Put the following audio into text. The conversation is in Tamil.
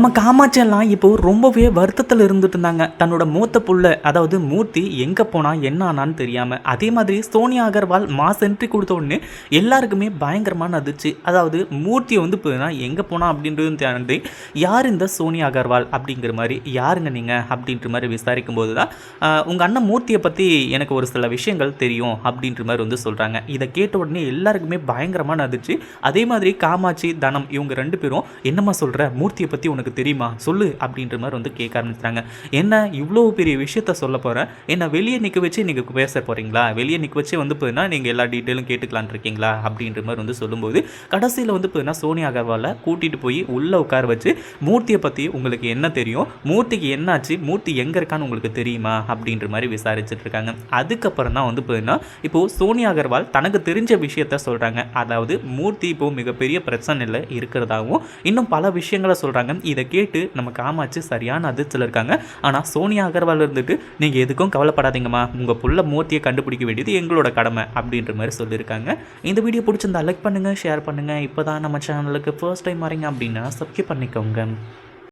நம்ம காமாட்சியெல்லாம் இப்போ ரொம்பவே வருத்தத்தில் இருந்துட்டு இருந்தாங்க. தன்னோட மூத்த புள்ள அதாவது மூர்த்தி எங்கே போனால் என்ன ஆனான்னு தெரியாமல். அதே மாதிரி சோனியா அகர்வால் மாஸ் என்ட்ரி கொடுத்த உடனே எல்லாருக்குமே பயங்கரமான அதிர்ச்சி. அதாவது மூர்த்தியை வந்து இப்போ எங்கே போனால் அப்படின்றதும் தாண்டி யார் இந்த சோனியா அகர்வால் அப்படிங்கிற மாதிரி, யாருங்க நீங்கள் அப்படின்ற மாதிரி விசாரிக்கும் போது தான் உங்கள் அண்ணன் மூர்த்தியை பற்றி எனக்கு ஒரு சில விஷயங்கள் தெரியும் அப்படின்ற மாதிரி வந்து சொல்கிறாங்க. இதை கேட்ட உடனே எல்லாருக்குமே பயங்கரமான அதிர்ச்சி. அதே மாதிரி காமாட்சி, தனம் இவங்க 2 பேரும் என்னம்மா சொல்கிற, மூர்த்தியை பற்றி உனக்கு தெரியுமா சொல்லு அப்படின்ற மாதிரி வந்து கேட்க ஆரம்பிச்சிட்டாங்க. என்ன இவ்வளோ பெரிய விஷயத்த சொல்ல போகிறேன், என்ன வெளியே நிற்க வச்சு நீங்கள் பேச போகிறீங்களா, வெளியே நிற்க வச்சு வந்து போயின்னா நீங்கள் எல்லா டீட்டெயிலும் கேட்டுக்கலான் இருக்கீங்களா அப்படின்ற மாதிரி வந்து சொல்லும்போது கடைசியில் வந்து போயின்னா சோனியா அகர்வாலை கூட்டிகிட்டு போய் உள்ளே உட்கார வச்சு மூர்த்தியை பற்றி உங்களுக்கு என்ன தெரியும், மூர்த்திக்கு என்னாச்சு, மூர்த்தி எங்கே இருக்கான்னு உங்களுக்கு தெரியுமா அப்படின்ற மாதிரி விசாரிச்சுட்டு இருக்காங்க. அதுக்கப்புறம் தான் வந்து போயின்னா இப்போது சோனியா அகர்வால் தனக்கு தெரிஞ்ச விஷயத்த சொல்கிறாங்க. அதாவது மூர்த்தி இப்போது மிகப்பெரிய பிரச்சனையில் இருக்கிறதாகவும் இன்னும் பல விஷயங்களை சொல்கிறாங்க. இதை கேட்டு நம்ம காமாட்சி சரியான அதிர்ச்சியில் இருக்காங்க. ஆனால் சோனியா அகர்வால் இருந்துட்டு நீங்கள் எதுக்கும் கவலைப்படாதீங்கம்மா, உங்கள் புள்ள மூர்த்தியை கண்டுபிடிக்க வேண்டியது எங்களோட கடமை அப்படின்ற மாதிரி சொல்லியிருக்காங்க. இந்த வீடியோ பிடிச்சிருந்தா லைக் பண்ணுங்கள், ஷேர் பண்ணுங்கள். இப்போ தான் நம்ம சேனலுக்கு ஃபர்ஸ்ட் டைம் வரீங்க அப்படின்னா சப்ஸ்கிரைப் பண்ணிக்கோங்க.